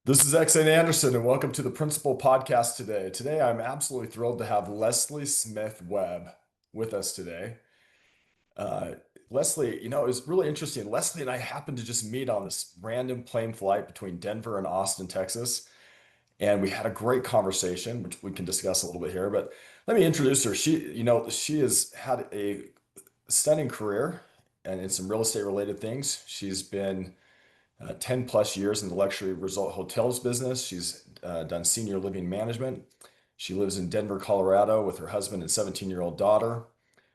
This is XN Anderson, and welcome to the Principal Podcast today. Today, I'm absolutely thrilled to have Leslie Smith Webb with us today. Uh, Leslie, it was really interesting. Leslie and I happened to just meet on this random plane flight between Denver and Austin, Texas, and we had a great conversation, which we can discuss a little bit here. But let me introduce her. She has had a stunning career and in some real estate related things. She's been 10 plus years in the luxury resort hotels business. She's done senior living management. She lives in Denver, Colorado with her husband and 17-year-old daughter.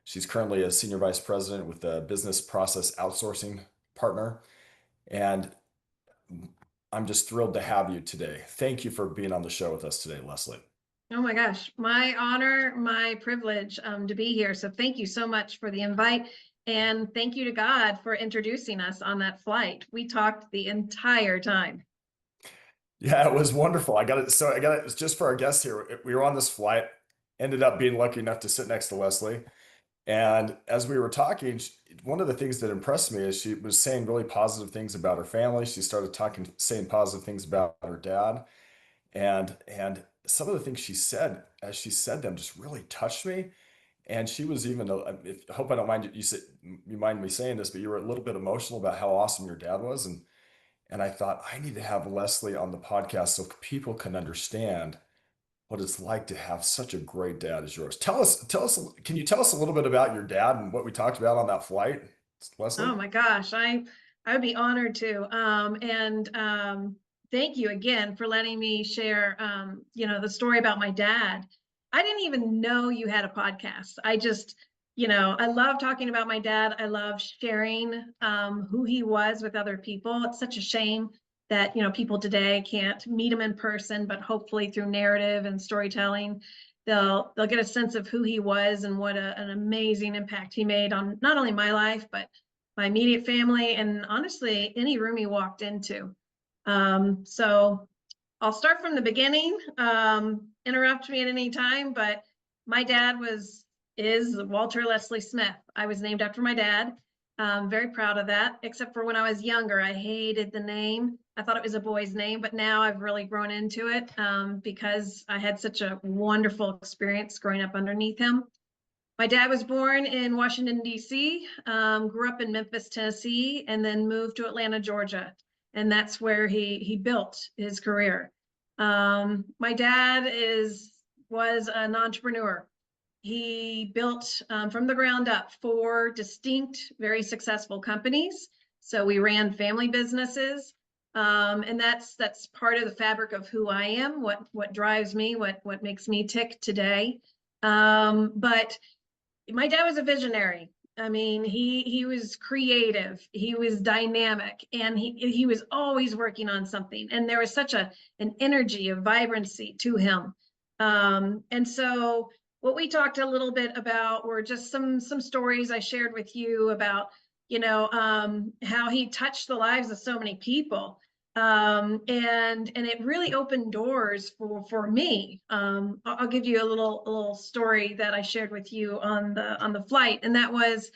She's currently a senior vice president with a business process outsourcing partner. And I'm just thrilled to have you today. Thank you for being on the show with us today, Leslie. Oh my gosh, my honor, my privilege to be here. So thank you so much for the invite. And thank you to God for introducing us on that flight. We talked the entire time. Yeah, it was wonderful. I got it just for our guests here. We were on this flight, ended up being lucky enough to sit next to Leslie. And as we were talking, one of the things that impressed me is she was saying really positive things about her family. She started saying positive things about her dad, and some of the things she said as she said them just really touched me. And she was even, I hope I don't mind you mind me saying this, but you were a little bit emotional about how awesome your dad was, and I thought I need to have Leslie on the podcast so people can understand what it's like to have such a great dad as yours. Can you tell us a little bit about your dad and what we talked about on that flight, Leslie? Oh my gosh, I would be honored to. Thank you again for letting me share the story about my dad. I didn't even know you had a podcast. I love talking about my dad. I love sharing who he was with other people. It's such a shame that people today can't meet him in person, but hopefully through narrative and storytelling, they'll get a sense of who he was and what an amazing impact he made on not only my life, but my immediate family, and honestly, any room he walked into. So I'll start from the beginning. Interrupt me at any time, but my dad is Walter Leslie Smith. I was named after my dad. Very proud of that, except for when I was younger, I hated the name. I thought it was a boy's name, but now I've really grown into it because I had such a wonderful experience growing up underneath him. My dad was born in Washington, D.C., grew up in Memphis, Tennessee, and then moved to Atlanta, Georgia. And that's where he built his career. My dad was an entrepreneur. He built from the ground up 4 distinct, very successful companies. So we ran family businesses. And that's part of the fabric of who I am, what drives me, what makes me tick today. But my dad was a visionary. I mean, he was creative, he was dynamic, and he was always working on something. And there was such an energy, a vibrancy to him. And so what we talked a little bit about were just some stories I shared with you about, how he touched the lives of so many people. And it really opened doors for me. I'll give you a little story that I shared with you on the flight, and that was,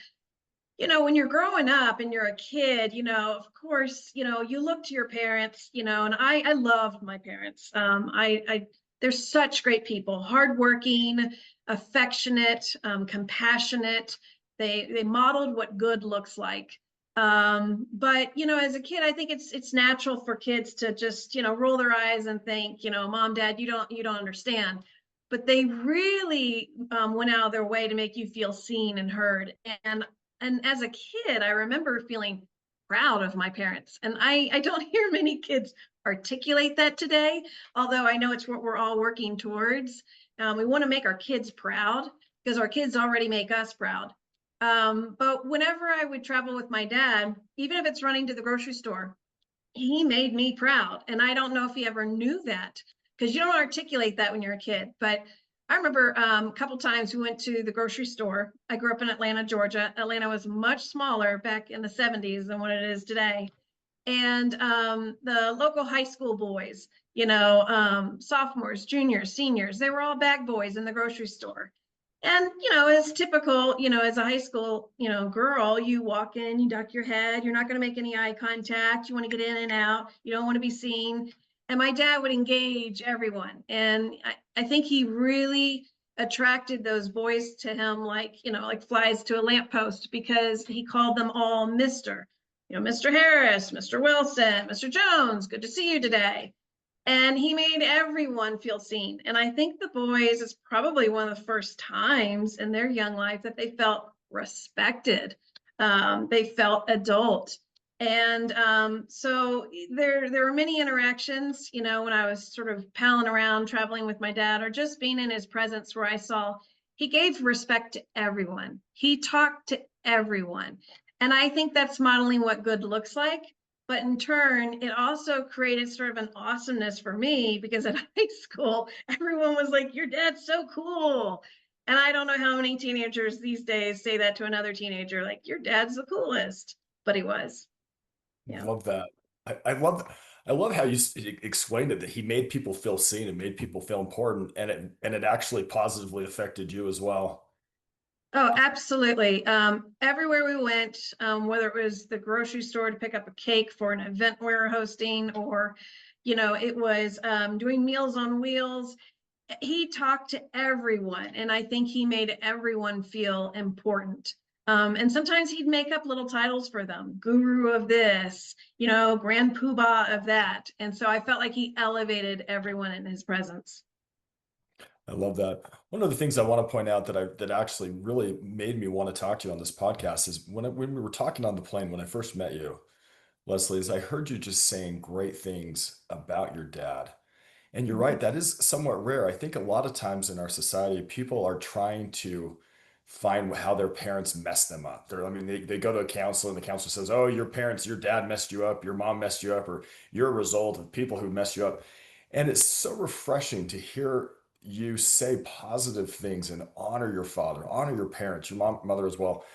when you're growing up and you're a kid, of course, you look to your parents, and I loved my parents. They're such great people, hardworking, affectionate, compassionate. They modeled what good looks like. But as a kid, I think it's natural for kids to just roll their eyes and think, mom, dad, you don't understand. But they really went out of their way to make you feel seen and heard. And as a kid, I remember feeling proud of my parents. And I don't hear many kids articulate that today, although I know it's what we're all working towards. We want to make our kids proud because our kids already make us proud. But whenever I would travel with my dad, even if it's running to the grocery store, he made me proud. And I don't know if he ever knew that because you don't articulate that when you're a kid. But I remember a couple times we went to the grocery store. I grew up in Atlanta, Georgia. Atlanta was much smaller back in the 70s than what it is today. And the local high school boys, sophomores, juniors, seniors, they were all bag boys in the grocery store. And, as typical, as a high school, girl, you walk in, you duck your head, you're not going to make any eye contact. You want to get in and out. You don't want to be seen. and my dad would engage everyone. And I think he really attracted those boys to him like, like flies to a lamppost, because he called them all Mr. Mr. Harris, Mr. Wilson, Mr. Jones, good to see you today. And he made everyone feel seen. And I think the boys is probably one of the first times in their young life that they felt respected. They felt adult. And so there were many interactions, when I was sort of palling around, traveling with my dad, or just being in his presence, where I saw he gave respect to everyone. He talked to everyone. And I think that's modeling what good looks like. But in turn, it also created sort of an awesomeness for me, because at high school, everyone was like, your dad's so cool. And I don't know how many teenagers these days say that to another teenager, like, your dad's the coolest. But he was. Yeah. Love that. I love how explained it, that he made people feel seen and made people feel important, and it actually positively affected you as well. Oh, absolutely. Everywhere we went, whether it was the grocery store to pick up a cake for an event we were hosting, or, it was doing Meals on Wheels, he talked to everyone, and I think he made everyone feel important. And sometimes he'd make up little titles for them: guru of this, grand poobah of that. And so I felt like he elevated everyone in his presence. I love that. One of the things I want to point out that actually really made me want to talk to you on this podcast is when we were talking on the plane when I first met you, Leslie, is I heard you just saying great things about your dad. And you're right, that is somewhat rare. I think a lot of times in our society, people are trying to find how their parents messed them up. I mean, they go to a counselor and the counselor says, oh, your dad messed you up, your mom messed you up, or you're a result of people who messed you up. And it's so refreshing to hear you say positive things and honor your father, honor your parents, your mother as well,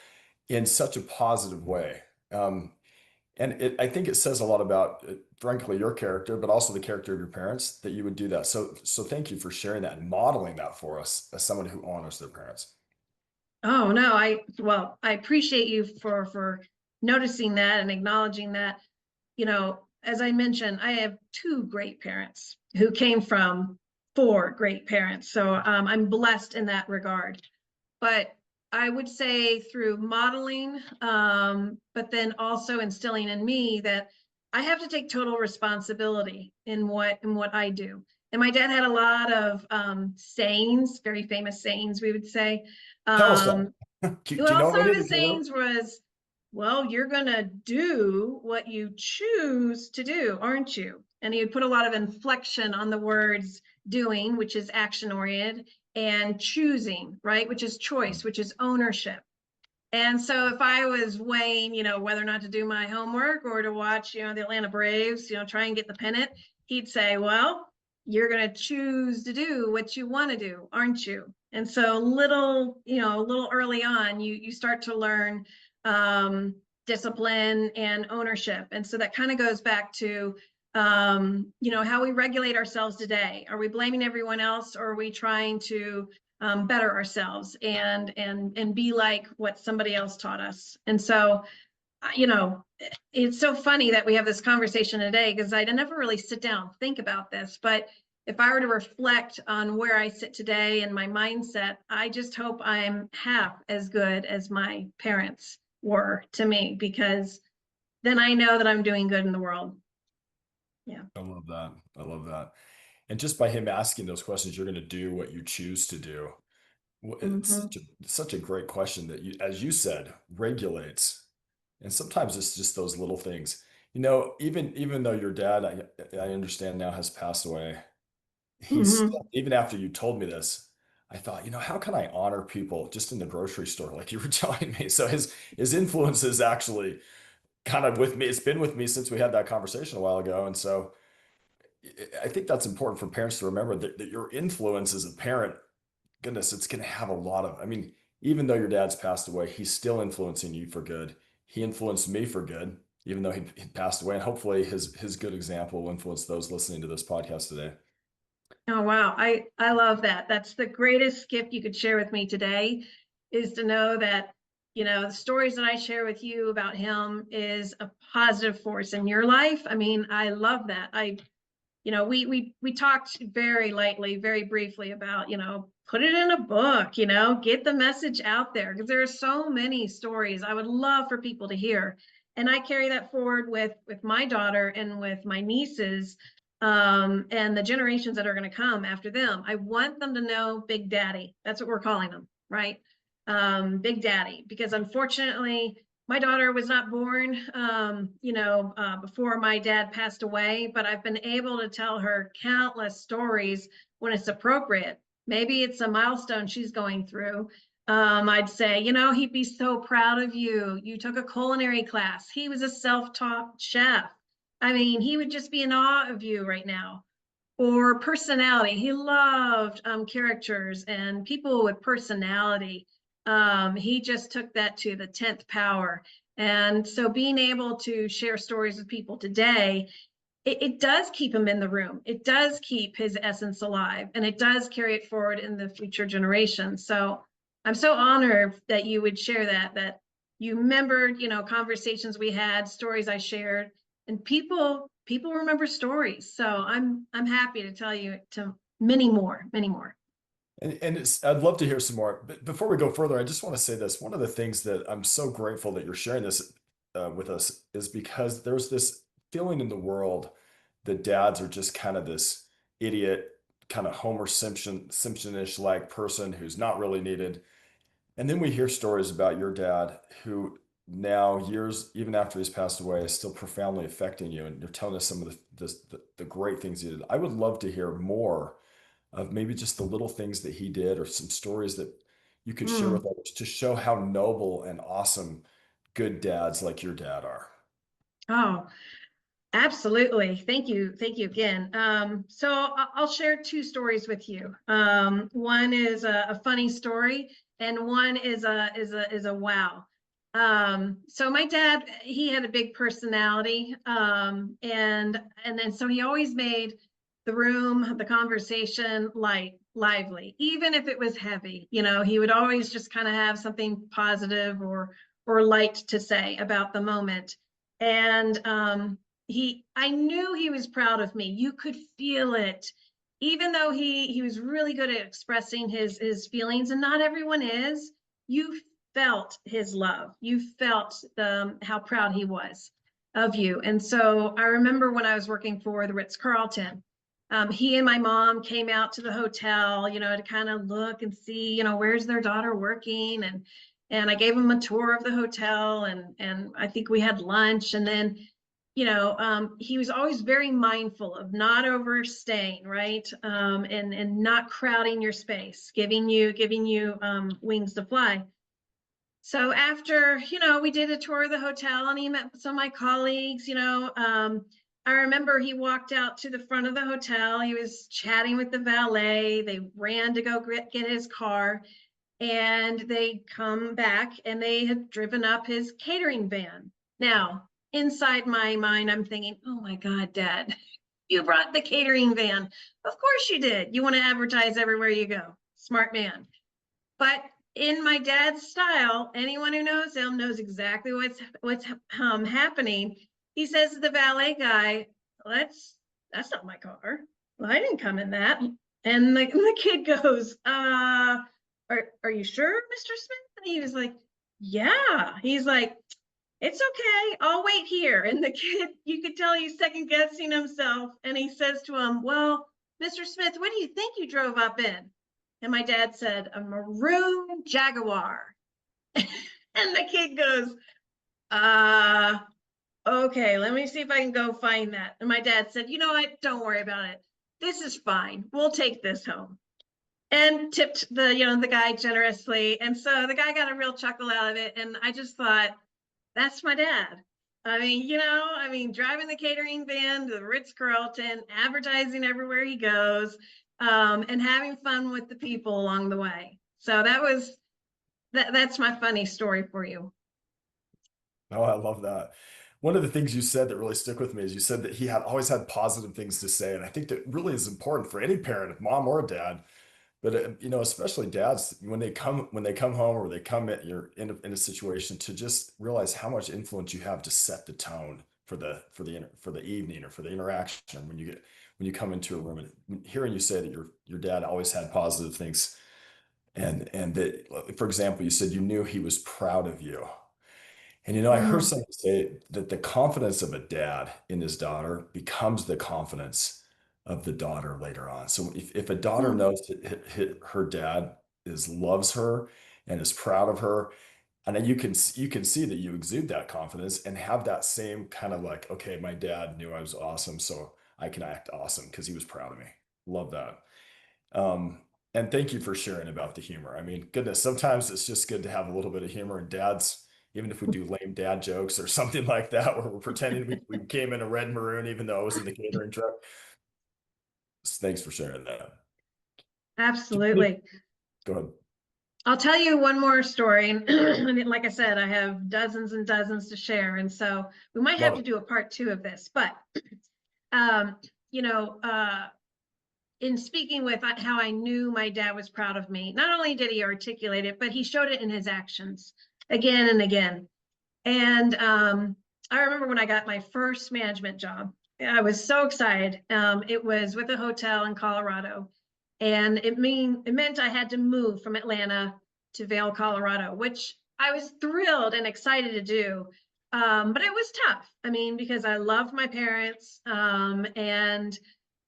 in such a positive way. And I think it says a lot about, frankly, your character, but also the character of your parents, that you would do that. So thank you for sharing that and modeling that for us as someone who honors their parents. Oh no, I appreciate you for noticing that and acknowledging that. As I mentioned, I have two great parents who came from four great parents. So I'm blessed in that regard. But I would say through modeling, but then also instilling in me that I have to take total responsibility in what I do. And my dad had a lot of sayings, very famous sayings, we would say. Tell us one. Um, Do you well, know of some any of his that you wrote? sayings was, well, you're gonna do what you choose to do, aren't you? And he would put a lot of inflection on the words doing, which is action oriented, and choosing, right, which is choice, which is ownership. And so if I was weighing, whether or not to do my homework or to watch, the Atlanta Braves, try and get the pennant, he'd say, well, you're going to choose to do what you want to do, aren't you? And so little early on, you start to learn discipline and ownership. And so that kind of goes back to, how we regulate ourselves today. Are we blaming everyone else, or are we trying to better ourselves and be like what somebody else taught us? And so, it's so funny that we have this conversation today, because I never really sit down and think about this. But if I were to reflect on where I sit today and my mindset, I just hope I'm half as good as my parents were to me, because then I know that I'm doing good in the world. Yeah. I love that. I love that. And just by him asking those questions, you're going to do what you choose to do. It's Mm-hmm. such a great question that you, as you said, regulates. And sometimes it's just those little things. Even though your dad, I understand now, has passed away, he's Mm-hmm. still, even after you told me this, I thought, how can I honor people just in the grocery store, like you were telling me? So his influence is actually kind of with me. It's been with me since we had that conversation a while ago. And so I think that's important for parents to remember that your influence as a parent, goodness, it's going to have a lot of, I mean, even though your dad's passed away, he's still influencing you for good. He influenced me for good, even though he passed away. And hopefully his good example will influence those listening to this podcast today. Oh, wow. I love that. That's the greatest gift you could share with me today, is to know that, the stories that I share with you about him is a positive force in your life. I mean, I love that. we talked very lightly, very briefly about, put it in a book, get the message out there because there are so many stories I would love for people to hear. And I carry that forward with my daughter and with my nieces, and the generations that are going to come after them. I want them to know Big Daddy. That's what we're calling them, right? Big Daddy, because unfortunately, my daughter was not born, before my dad passed away, but I've been able to tell her countless stories when it's appropriate. Maybe it's a milestone she's going through. I'd say, he'd be so proud of you. You took a culinary class. He was a self-taught chef. I mean, he would just be in awe of you right now. Or personality. He loved characters and people with personality. He just took that to the 10th power. And so being able to share stories with people today, it does keep him in the room. It does keep his essence alive, and it does carry it forward in the future generations. So I'm so honored that you would share that you remembered, conversations we had, stories I shared, and people remember stories. So I'm happy to tell you to many more, many more. And I'd love to hear some more. But before we go further, I just want to say this. One of the things that I'm so grateful that you're sharing this with us is because there's this feeling in the world that dads are just kind of this idiot, kind of Homer Simpson-ish like person who's not really needed. And then we hear stories about your dad who now, years even after he's passed away, is still profoundly affecting you. And you're telling us some of the great things he did. I would love to hear more of maybe just the little things that he did or some stories that you could share with Mm. others to show how noble and awesome good dads like your dad are. Oh, absolutely. Thank you. Thank you again. So I'll share two stories with you. One is a funny story, and one is a wow. So my dad, he had a big personality, and then so he always made the room, the conversation light, lively, even if it was heavy. He would always just kind of have something positive or light to say about the moment. And I knew he was proud of me. You could feel it. Even though he was really good at expressing his feelings, and not everyone is, you felt his love. You felt how proud he was of you. And so I remember when I was working for the Ritz-Carlton, he and my mom came out to the hotel, to kind of look and see, where's their daughter working, and I gave him a tour of the hotel, and I think we had lunch, and then he was always very mindful of not overstaying, right? And not crowding your space, giving you wings to fly. So after, we did a tour of the hotel and he met some of my colleagues, I remember he walked out to the front of the hotel. He was chatting with the valet. They ran to go get his car, and they come back and they had driven up his catering van. Now, inside my mind, I'm thinking, oh my God, Dad, you brought the catering van. Of course you did. You want to advertise everywhere you go. Smart man. But in my dad's style, anyone who knows him knows exactly what's happening. He says to the valet guy, that's not my car. Well, I didn't come in that. And the kid goes, are you sure, Mr. Smith? And he was like, yeah. He's like, it's okay, I'll wait here. And the kid, you could tell he's second guessing himself. And he says to him, well, Mr. Smith, what do you think you drove up in? And my dad said, a maroon Jaguar. And the kid goes, uh, okay, let me see if I can go find that. And my dad said, you know what? Don't worry about it. This is fine. We'll take this home. And tipped the guy generously. And so the guy got a real chuckle out of it. And I just thought, that's my dad. I mean, driving the catering van to the Ritz-Carlton, advertising everywhere he goes, and having fun with the people along the way. So that's my funny story for you. Oh, I love that. One of the things you said that really stuck with me is you said that he had always had positive things to say. And I think that really is important for any parent, mom or dad. But especially dads, when they come home or they come at you're in a situation to just realize how much influence you have to set the tone for the evening or for the interaction when you come into a room and hearing you say that your dad always had positive things and that, for example, you said you knew he was proud of you. And I heard Mhm. someone say that the confidence of a dad in his daughter becomes the confidence of the daughter later on. So if a daughter Hmm. knows that her dad loves her and is proud of her, and then you can see that you exude that confidence and have that same kind of like, okay, my dad knew I was awesome, so I can act awesome because he was proud of me. Love that. Um, and thank you for sharing about the humor. I mean, goodness, sometimes it's just good to have a little bit of humor. And dads, even if we do lame dad jokes or something like that, where we're pretending we came in a red maroon, even though I was in the catering truck. Thanks for sharing that. Absolutely. Go ahead. I'll tell you one more story. And like I said, I have dozens and dozens to share. And so we might have Love to it. do a part two of this. But, um, you know, in speaking with how I knew my dad was proud of me, not only did he articulate it, but he showed it in his actions again and again. And I remember when I got my first management job, I was so excited. It was with a hotel in Colorado, and it meant I had to move from Atlanta to Vail, Colorado, which I was thrilled and excited to do. But it was tough. I mean, because I loved my parents, and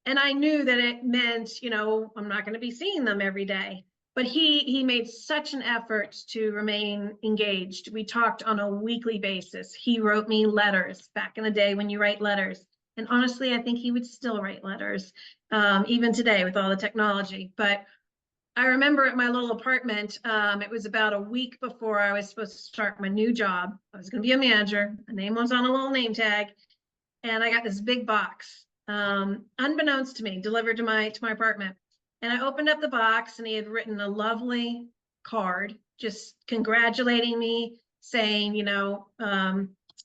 I knew that it meant, I'm not going to be seeing them every day. But he made such an effort to remain engaged. We talked on a weekly basis. He wrote me letters back in the day when you write letters. And honestly, I think he would still write letters, even today with all the technology. But I remember at my little apartment, it was about a week before I was supposed to start my new job. I was going to be a manager. My name was on a little name tag, and I got this big box, unbeknownst to me, delivered to my apartment. And I opened up the box, and he had written a lovely card, just congratulating me, saying,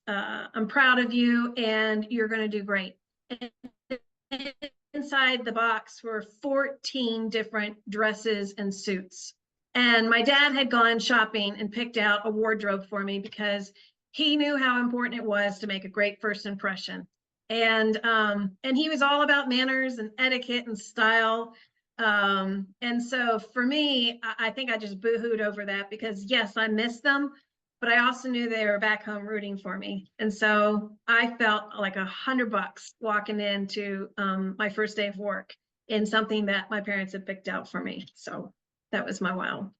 I'm proud of you, and you're going to do great. And inside the box were 14 different dresses and suits. And my dad had gone shopping and picked out a wardrobe for me because he knew how important it was to make a great first impression. And he was all about manners and etiquette and style. And so for me, I think I just boohooed over that because yes, I missed them, but I also knew they were back home rooting for me. And so I felt like $100 walking into my first day of work in something that my parents had picked out for me. So that was my wow.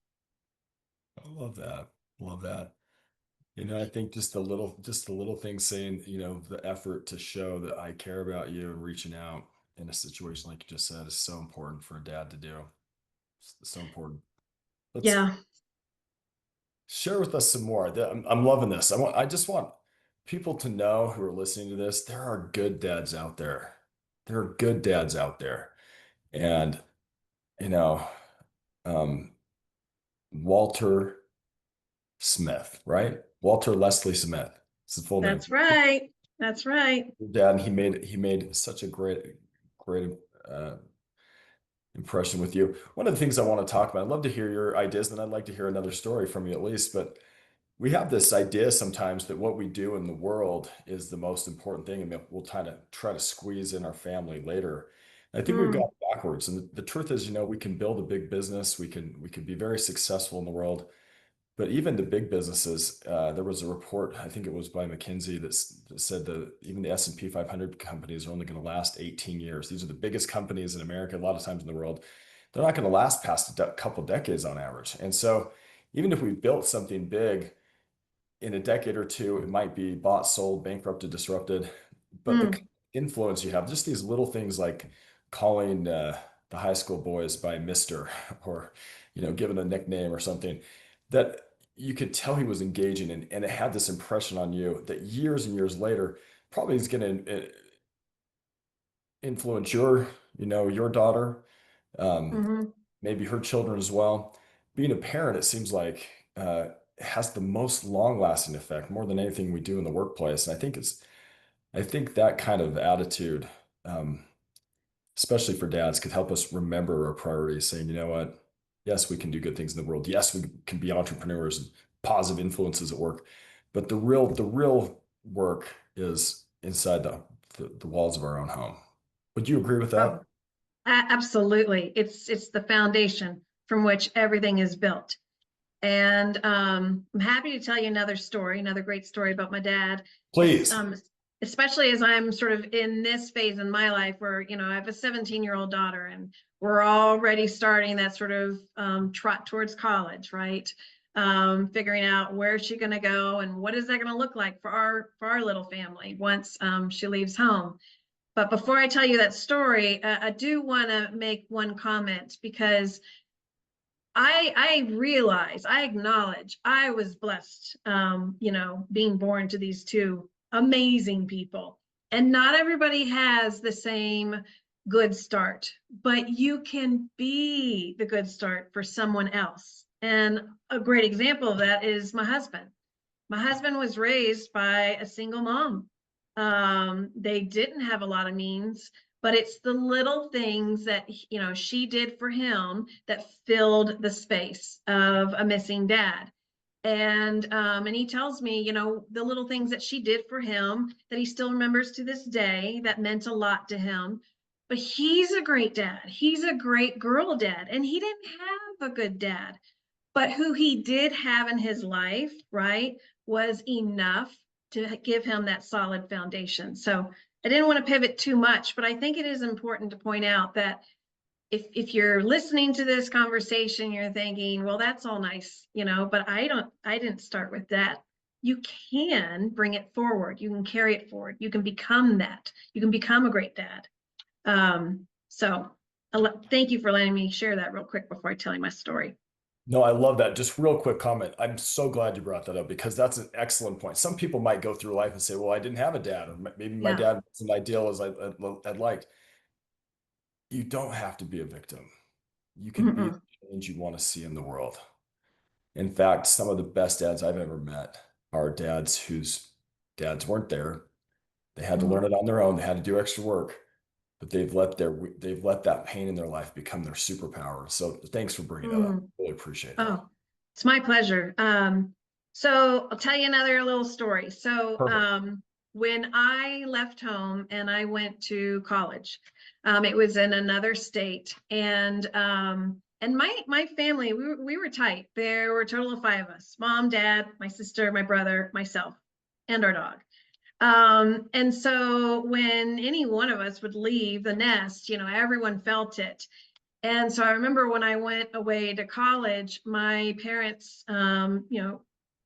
I love that. Love that. I think just the little things saying, the effort to show that I care about you and reaching out in a situation like you just said is so important for a dad to do. It's so important. Let's Yeah, share with us some more. I'm loving this. I just want people to know who are listening to this, there are good dads out there. There are good dads out there. And, you know, um, Walter Smith, right? Walter Leslie Smith. It's his full name. that's right. That's right. Dad, and he made such a great uh, impression with you. One of the things I want to talk about, I'd love to hear your ideas, and I'd like to hear another story from you at least. But we have this idea sometimes that what we do in the world is the most important thing, and that we'll try to squeeze in our family later. And I think we've got Mm, it backwards. And the truth is, we can build a big business, we can be very successful in the world. But even the big businesses, there was a report, I think it was by McKinsey, that said that even the S&P 500 companies are only going to last 18 years. These are the biggest companies in America, a lot of times in the world. They're not going to last past a couple decades on average. And so even if we built something big, in a decade or two, it might be bought, sold, bankrupted, disrupted. But the mm, influence you have, just these little things like calling the high school boys by Mister, or giving a nickname or something, that you could tell he was engaging, and it had this impression on you that years and years later probably is going to influence your daughter, um, hmm. maybe her children as well. Being a parent, it seems like, has the most long-lasting effect, more than anything we do in the workplace. And I think that kind of attitude, um, especially for dads, could help us remember our priorities, saying, you know what, yes, we can do good things in the world. Yes, we can be entrepreneurs and positive influences at work, but the real work is inside the walls of our own home. Would you agree with Oh, that? absolutely. It's the foundation from which everything is built. And I'm happy to tell you another story, another great story about my dad. It's, Please. especially as I'm sort of in this phase in my life where, I have a 17-year-old daughter and we're already starting that sort of trot towards college, right? Figuring out where's she going to go and what is that going to look like for our little family once she leaves home. But before I tell you that story, I do want to make one comment because I realize, I acknowledge I was blessed, being born to these two amazing people. And not everybody has the same good start, but you can be the good start for someone else. And a great example of that is my husband. My husband was raised by a single mom. They didn't have a lot of means, but it's the little things that she did for him that filled the space of a missing dad. And he tells me, the little things that she did for him that he still remembers to this day that meant a lot to him. But he's a great dad. He's a great girl dad, and he didn't have a good dad. But who he did have in his life, right, was enough to give him that solid foundation. So I didn't want to pivot too much, but I think it is important to point out that if you're listening to this conversation, you're thinking, well, that's all nice, but I didn't start with that. You can bring it forward. You can carry it forward. You can become that. You can become a great dad. So thank you for letting me share that real quick before I tell you my story. No, I love that. Just real quick comment. I'm so glad you brought that up because that's an excellent point. Some people might go through life and say, well, I didn't have a dad, or maybe my Yeah. dad wasn't ideal as I'd liked. You don't have to be a victim. You can be the Mm-mm. change you want to see in the world. In fact, some of the best dads I've ever met are dads whose dads weren't there. They had to learn Mm. it on their own. They had to do extra work, but they've let that pain in their life become their superpower. So thanks for bringing that up. Mm. Really appreciate that. Oh, it's my pleasure. So I'll tell you another little story. So Perfect. when I left home and I went to college, it was in another state, and my family we were tight. There were a total of five of us: mom, dad, my sister, my brother, myself, and our dog. And so when any one of us would leave the nest, everyone felt it. And so I remember when I went away to college, my parents,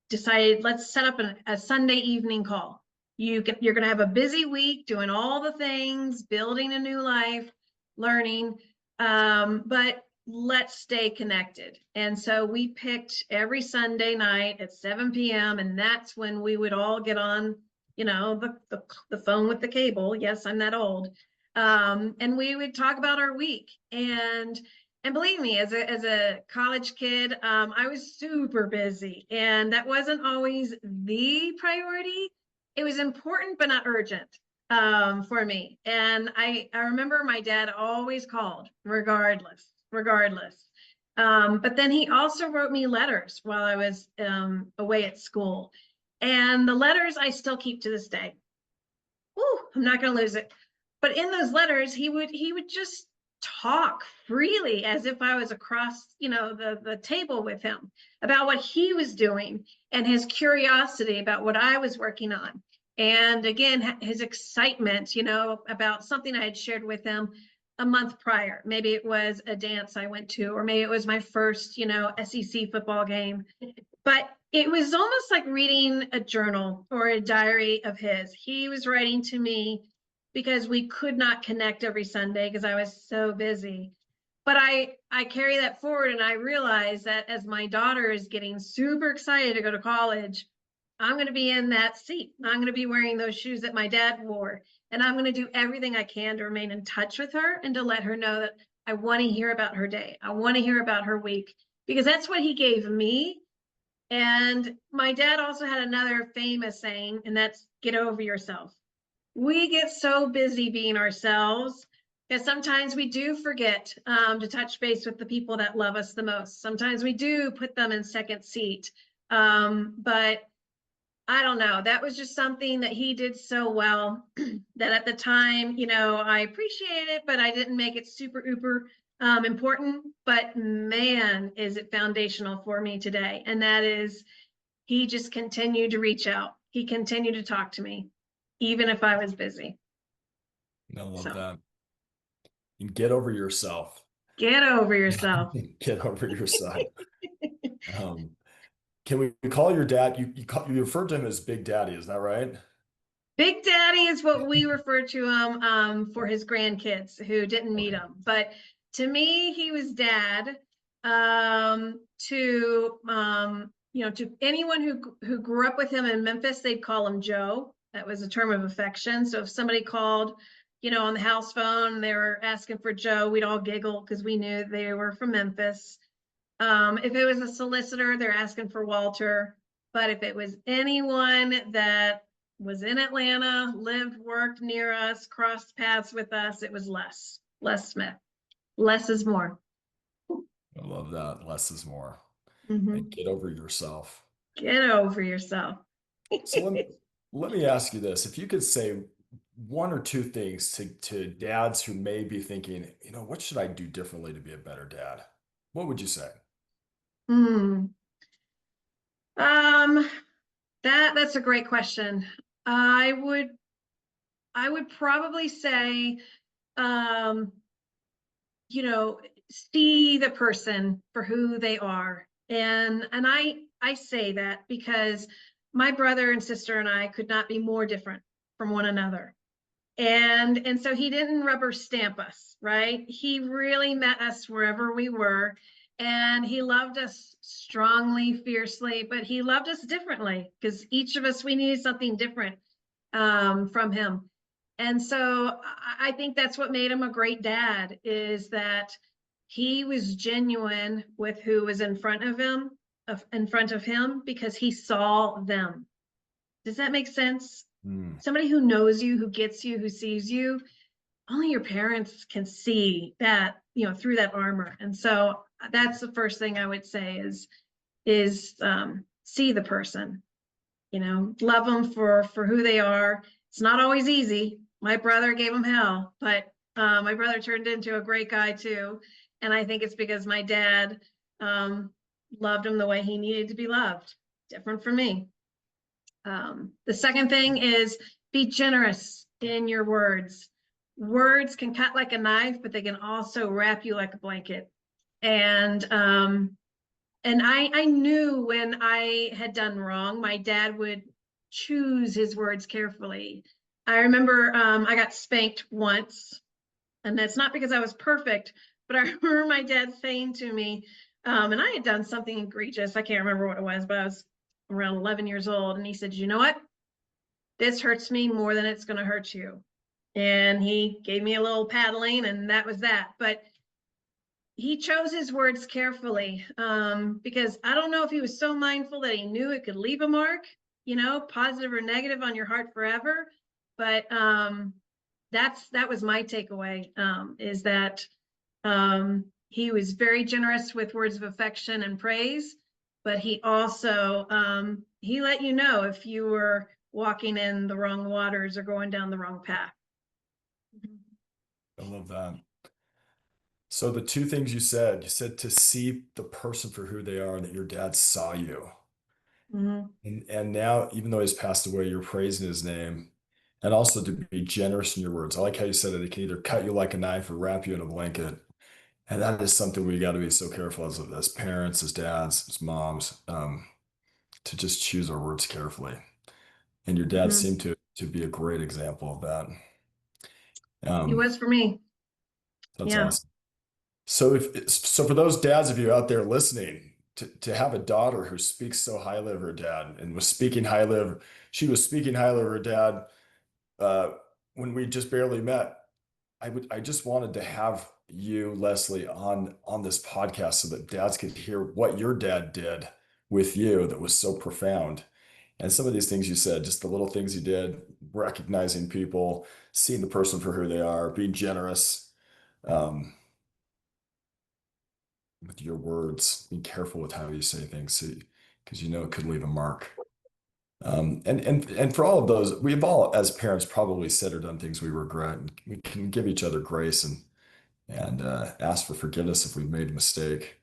decided, let's set up a Sunday evening call. You're going to have a busy week doing all the things, building a new life, learning, but let's stay connected. And so we picked every Sunday night at 7 p.m. And that's when we would all get on, the phone with the cable. Yes, I'm that old. And we would talk about our week. And believe me, as a college kid, I was super busy, and that wasn't always the priority. It was important, but not urgent, for me. And I remember my dad always called, regardless. But then he also wrote me letters while I was away at school, and the letters I still keep to this day. Ooh, I'm not going to lose it. But in those letters, he would just talk freely as if I was across, the table with him about what he was doing and his curiosity about what I was working on. And again, his excitement, about something I had shared with him a month prior. Maybe it was a dance I went to, or maybe it was my first, SEC football game. But it was almost like reading a journal or a diary of his. He was writing to me because we could not connect every Sunday because I was so busy. But I carry that forward, and I realize that as my daughter is getting super excited to go to college, I'm going to be in that seat. I'm going to be wearing those shoes that my dad wore. And I'm going to do everything I can to remain in touch with her and to let her know that I want to hear about her day. I want to hear about her week because that's what he gave me. And my dad also had another famous saying, and that's get over yourself. We get so busy being ourselves that sometimes we do forget to touch base with the people that love us the most. Sometimes we do put them in second seat. But I don't know. That was just something that he did so well that at the time, I appreciate it, but I didn't make it super uber important. But man, is it foundational for me today. And that is, he just continued to reach out. He continued to talk to me, even if I was busy. I love So that. And get over yourself. get over yourself. Get over yourself. Um, can we call your dad? You referred to him as Big Daddy, is that right? Big Daddy is what we refer to him for his grandkids who didn't meet Okay. him. But to me, he was dad. To anyone who grew up with him in Memphis, they'd call him Joe. That was a term of affection. So if somebody called, on the house phone, they were asking for Joe, we'd all giggle because we knew they were from Memphis. If it was a solicitor, they're asking for Walter. But if it was anyone that was in Atlanta, lived, worked near us, crossed paths with us, it was Les Smith. Less is more. I love that. Less is more. And Mm-hmm. get over yourself. Get over yourself. So let me ask you this. If you could say one or two things to dads who may be thinking, what should I do differently to be a better dad? What would you say? Hmm. Um, that's a great question. I would I would probably say, um, you know, see the person for who they are. And I say that because my brother and sister and I could not be more different from one another. And so he didn't rubber stamp us, right? He really met us wherever we were, and he loved us strongly, fiercely, but he loved us differently because each of us, we needed something different from him. And so I think that's what made him a great dad, is that he was genuine with who was in front of him, because he saw them. Does that make sense? Hmm. Somebody who knows you, who gets you, who sees you, only your parents can see that, through that armor. And so that's the first thing I would say is see the person, love them for who they are. It's not always easy. My brother gave him hell, but my brother turned into a great guy too. And I think it's because my dad um, loved him the way he needed to be loved, different from me. The second thing is be generous in your words. Words can cut like a knife, but they can also wrap you like a blanket. And I knew when I had done wrong, my dad would choose his words carefully. I remember I got spanked once, and that's not because I was perfect, but I remember my dad saying to me, and I had done something egregious. I can't remember what it was, but I was around 11 years old, and he said, "You know what? This hurts me more than it's going to hurt you." And he gave me a little paddling, and that was that. But he chose his words carefully, because I don't know if he was so mindful that he knew it could leave a mark, positive or negative on your heart forever. But that was my takeaway, is that he was very generous with words of affection and praise, but he also he let you know if you were walking in the wrong waters or going down the wrong path. I love that. So the two things you said to see the person for who they are and that your dad saw you. Mm-hmm. And now, even though he's passed away, you're praising his name. And also to be generous in your words. I like how you said it. It can either cut you like a knife or wrap you in a blanket. And that is something we got to be so careful as parents, as dads, as moms, to just choose our words carefully. And your dad Mm-hmm. seemed to be a great example of that. He Um, was for me. that's Yeah. awesome. So for those dads of you out there listening, to have a daughter who speaks so highly of her dad and she was speaking highly of her dad uh, when we just barely met. I just wanted to have you, Leslie, on this podcast so that dads could hear what your dad did with you that was so profound. And some of these things you said, just the little things you did, recognizing people, seeing the person for who they are, being generous, um, with your words, be careful with how you say things, because it could leave a mark. And for all of those, we've all, as parents, probably said or done things we regret, and we can give each other grace and ask for forgiveness if we've made a mistake.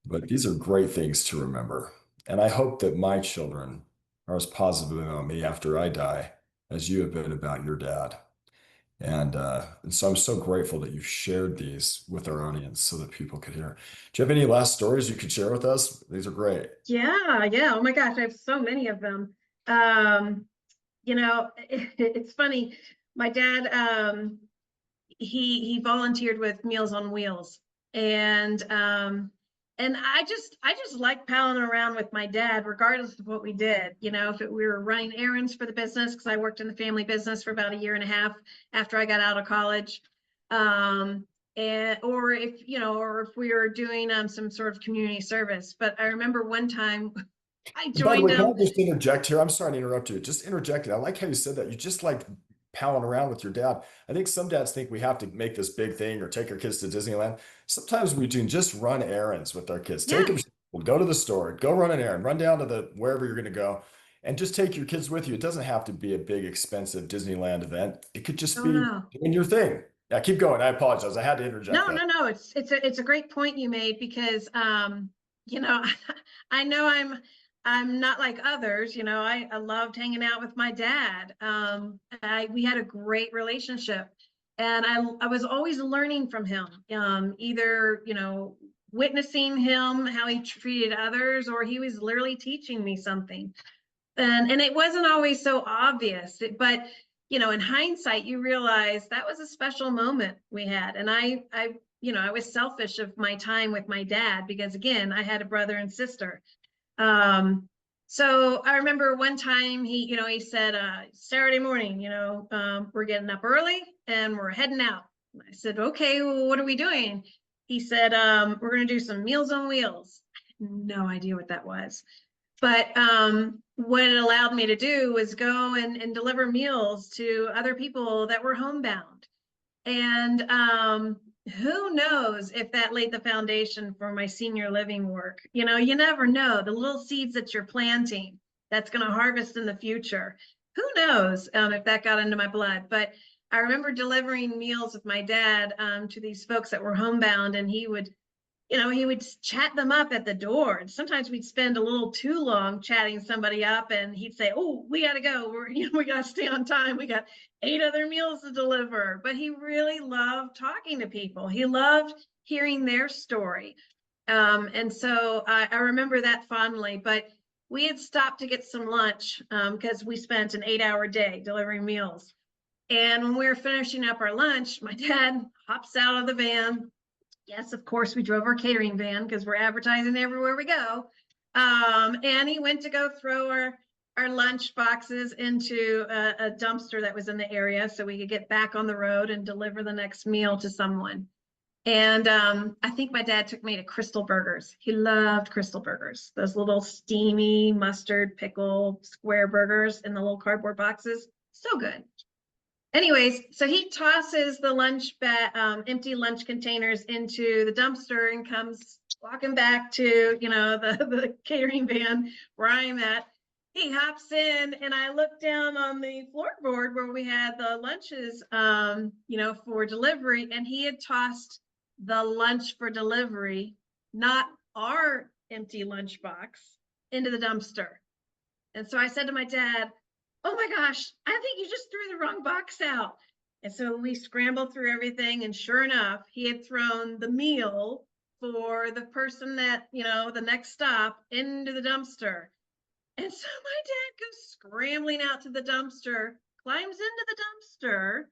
But these are great things to remember, and I hope that my children are as positive about me after I die as you have been about your dad. And so I'm so grateful that you've shared these with our audience so that people could hear. Do you have any last stories you could share with us? These are great. Yeah. Oh my gosh, I have so many of them. Um, it's funny. My dad, he volunteered with Meals on Wheels, and I just like palling around with my dad regardless of what we did. If we were running errands for the business, because I worked in the family business for about a year and a half after I got out of college, um and or if we were doing some sort of community service. But I remember one time I And by the joined way, can I him. just interject here? I'm sorry to interrupt you. Just interjecting. I like how you said that. You just like palling around with your dad. I think some dads think we have to make this big thing or take our kids to Disneyland. Sometimes we do just run errands with our kids. Take Yeah. them, go to the store, go run an errand, run down to the wherever you're going to go, and just take your kids with you. It doesn't have to be a big, expensive Disneyland event. It could just Oh be no. doing your thing. Yeah, keep going. I apologize. I had to interject No, that. no, no. It's a great point you made, because you know, I know I'm not like others. I loved hanging out with my dad. We had a great relationship, and I was always learning from him. Either witnessing him how he treated others, or he was literally teaching me something. And it wasn't always so obvious, but in hindsight you realize that was a special moment we had. And I was selfish of my time with my dad, because again, I had a brother and sister. So I remember one time he said, Saturday morning, we're getting up early and we're heading out. I said, okay, well, what are we doing? He said, we're going to do some Meals on Wheels. I had no idea what that was. But what it allowed me to do was go and deliver meals to other people that were homebound. And who knows if that laid the foundation for my senior living work. You never know the little seeds that you're planting that's going to harvest in the future. Who knows if that got into my blood. But I remember delivering meals with my dad to these folks that were homebound, and he would chat them up at the door. And sometimes we'd spend a little too long chatting somebody up, and he'd say, oh, we got to go. We got to stay on time. We got 8 other meals to deliver. But he really loved talking to people. He loved hearing their story. And so I remember that fondly. But we had stopped to get some lunch because we spent an 8-hour day delivering meals. And when we were finishing up our lunch, my dad hops out of the van. Yes, of course, we drove our catering van because we're advertising everywhere we go. And he went to go throw our lunch boxes into a dumpster that was in the area so we could get back on the road and deliver the next meal to someone. And I think my dad took me to Crystal Burgers. He loved Crystal Burgers, those little steamy mustard pickle square burgers in the little cardboard boxes. So good. Anyways, so he tosses the empty lunch containers into the dumpster and comes walking back to, the catering van where I'm at. He hops in, and I look down on the floorboard where we had the lunches, for delivery, and he had tossed the lunch for delivery, not our empty lunch box, into the dumpster. And so I said to my dad, oh my gosh, I think you just threw the wrong box out. And so we scrambled through everything. And sure enough, he had thrown the meal for the person that, the next stop into the dumpster. And so my dad goes scrambling out to the dumpster, climbs into the dumpster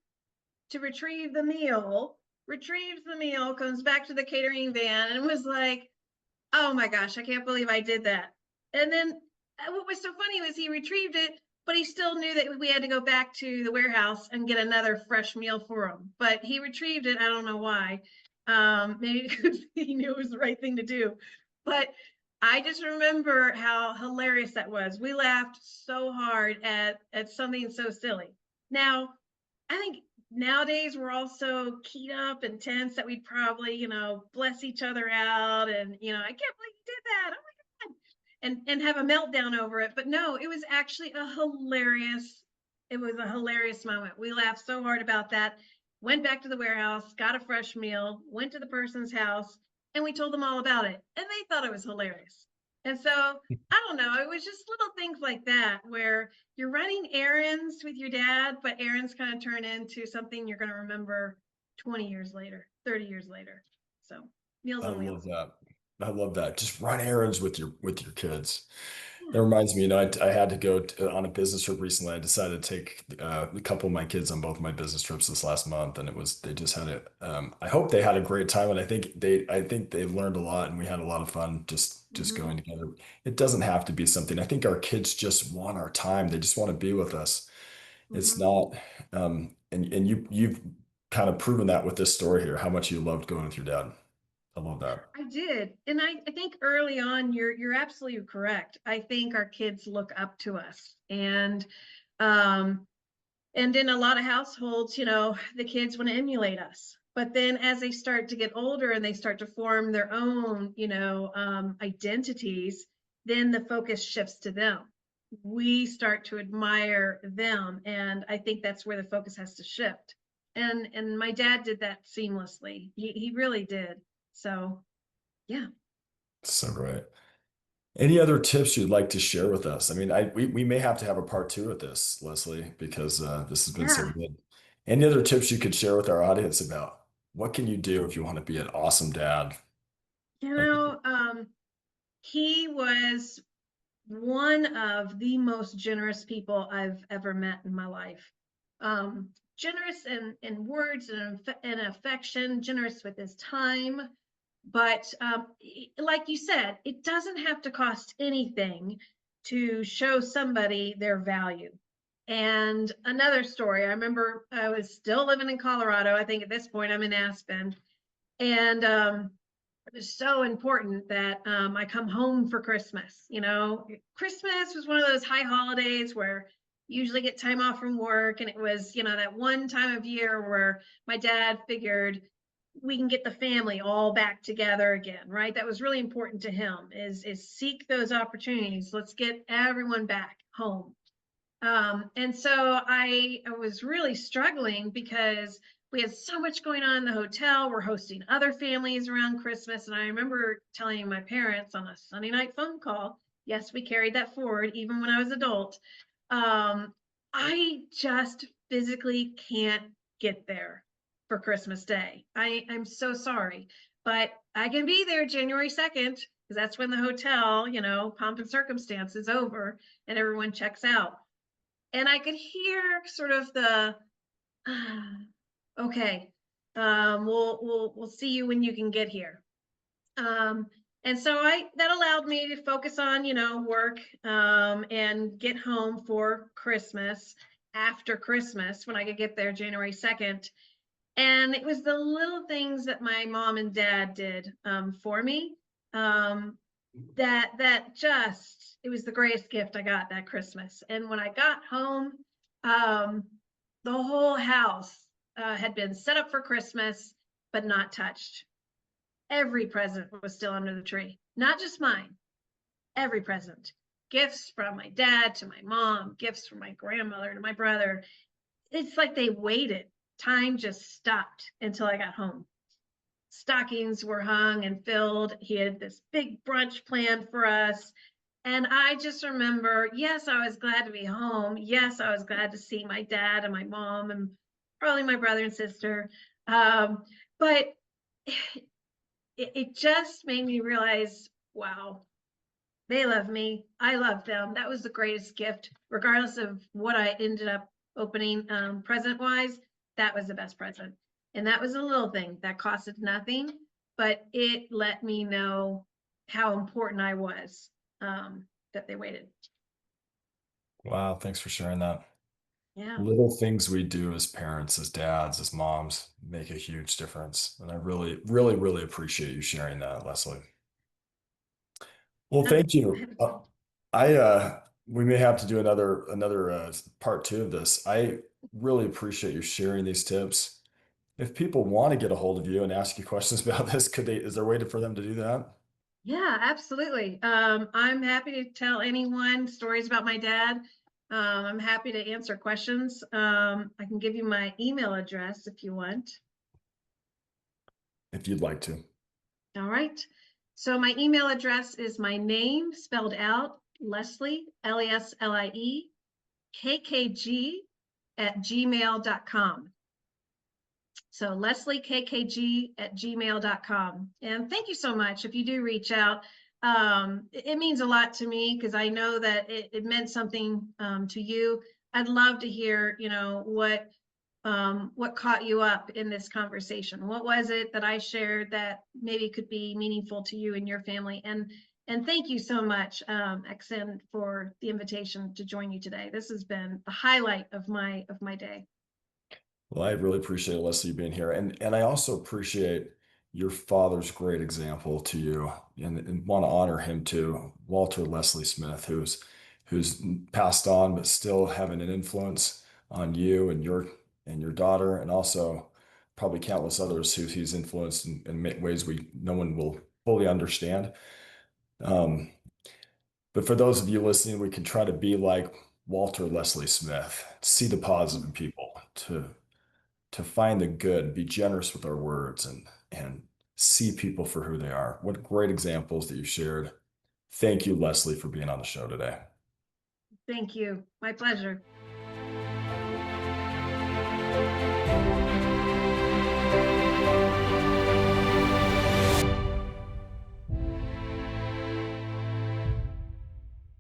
to retrieves the meal, comes back to the catering van, and was like, oh my gosh, I can't believe I did that. And then what was so funny was he retrieved it, but he still knew that we had to go back to the warehouse and get another fresh meal for him. But he retrieved it. I don't know why. Maybe because he knew it was the right thing to do. But I just remember how hilarious that was. We laughed so hard at something so silly. Now, I think nowadays we're all so keyed up and tense that we'd probably, bless each other out and, I can't believe you did that. Oh my God. and have a meltdown over it. But no, it was actually a hilarious, it was a hilarious moment. We laughed so hard about that. Went back to the warehouse, got a fresh meal, went to the person's house, and we told them all about it. And they thought it was hilarious. And so I don't know, it was just little things like that where you're running errands with your dad, but errands kind of turn into something you're going to remember 20 years later, 30 years later. So Meals I on love Wheels. that. I love that. Just run errands with your kids. That Yeah. reminds me, I had to go on a business trip recently. I decided to take a couple of my kids on both my business trips this last month, and they just had it. I hope they had a great time, and I think they learned a lot, and we had a lot of fun just Mm-hmm. going together. It doesn't have to be something. I think our kids just want our time. They just want to be with us. It's Mm-hmm. not, and you've kind of proven that with this story here, how much you loved going with your dad. I love that. I did. And I think early on you're absolutely correct. I think our kids look up to us. Um and in a lot of households, the kids want to emulate us. But then as they start to get older and they start to form their own, identities, then the focus shifts to them. We start to admire them. And I think that's where the focus has to shift. And my dad did that seamlessly. He really did. So yeah. So great. Any other tips you'd like to share with us? I mean, we may have to have a part two of this, Leslie, because this has been so Yeah. good. Any other tips you could share with our audience about what can you do if you want to be an awesome dad? You Like, know, he was one of the most generous people I've ever met in my life. Generous in words and affection, generous with his time. But like you said, it doesn't have to cost anything to show somebody their value. And another story, I remember I was still living in Colorado. I think at this point I'm in Aspen. And it was so important that I come home for Christmas. Christmas was one of those high holidays where you usually get time off from work. And it was, that one time of year where my dad figured we can get the family all back together again, right? That was really important to him is seek those opportunities. Let's get everyone back home. And so I was really struggling because we had so much going on in the hotel. We're hosting other families around Christmas. And I remember telling my parents on a Sunday night phone call, yes, we carried that forward even when I was adult. Um, I just physically can't get there for Christmas Day. I'm so sorry, but I can be there January 2nd because that's when the hotel, pomp and circumstance is over and everyone checks out. And I could hear sort of the okay, we'll see you when you can get here. Um, and so I that allowed me to focus on work and get home for Christmas after Christmas when I could get there January 2nd. And it was the little things that my mom and dad did for me um, that just it was the greatest gift I got that Christmas. And when I got home, um, the whole house had been set up for Christmas, but not touched. Every present was still under the tree, not just mine. Every present, gifts from my dad to my mom, gifts from my grandmother to my brother. It's like they waited. Time just stopped until I got home. Stockings were hung and filled. He had this big brunch planned for us. And I just remember, yes, I was glad to be home. Yes, I was glad to see my dad and my mom and probably my brother and sister. But it just made me realize, wow, they love me. I love them. That was the greatest gift, regardless of what I ended up opening present wise. That was the best present. And that was a little thing that costed nothing, but it let me know how important I was that they waited. wow, thanks for sharing that. Yeah. Little things we do as parents, as dads, as moms make a huge difference. And I really, really, really appreciate you sharing that, Leslie. Well, Yeah. thank you. We may have to do another part two of this. I really appreciate you sharing these tips. If people want to get a hold of you and ask you questions about this, is there a way for them to do that? Yeah, absolutely. I'm happy to tell anyone stories about my dad. I'm happy to answer questions. I can give you my email address if you want. if you'd like to. All right. So my email address is my name spelled out, Leslie, Leslie, KKG at gmail.com. So lesliekkg at gmail.com. And thank you so much. If you do reach out, it means a lot to me because I know that it meant something to you. I'd love to hear, what caught you up in this conversation. What was it that I shared that maybe could be meaningful to you and your family? And thank you so much, XN, for the invitation to join you today. This has been the highlight of my day. Well, I really appreciate Leslie being here, and I also appreciate your father's great example to you, and want to honor him too, Walter Leslie Smith, who's passed on but still having an influence on you and your daughter, and also probably countless others who he's influenced in ways we no one will fully understand. Um, but for those of you listening, we can try to be like Walter Leslie Smith, see the positive in people, to find the good, be generous with our words, and see people for who they are. What great examples that you shared. Thank you, Leslie, for being on the show today. Thank you. My pleasure.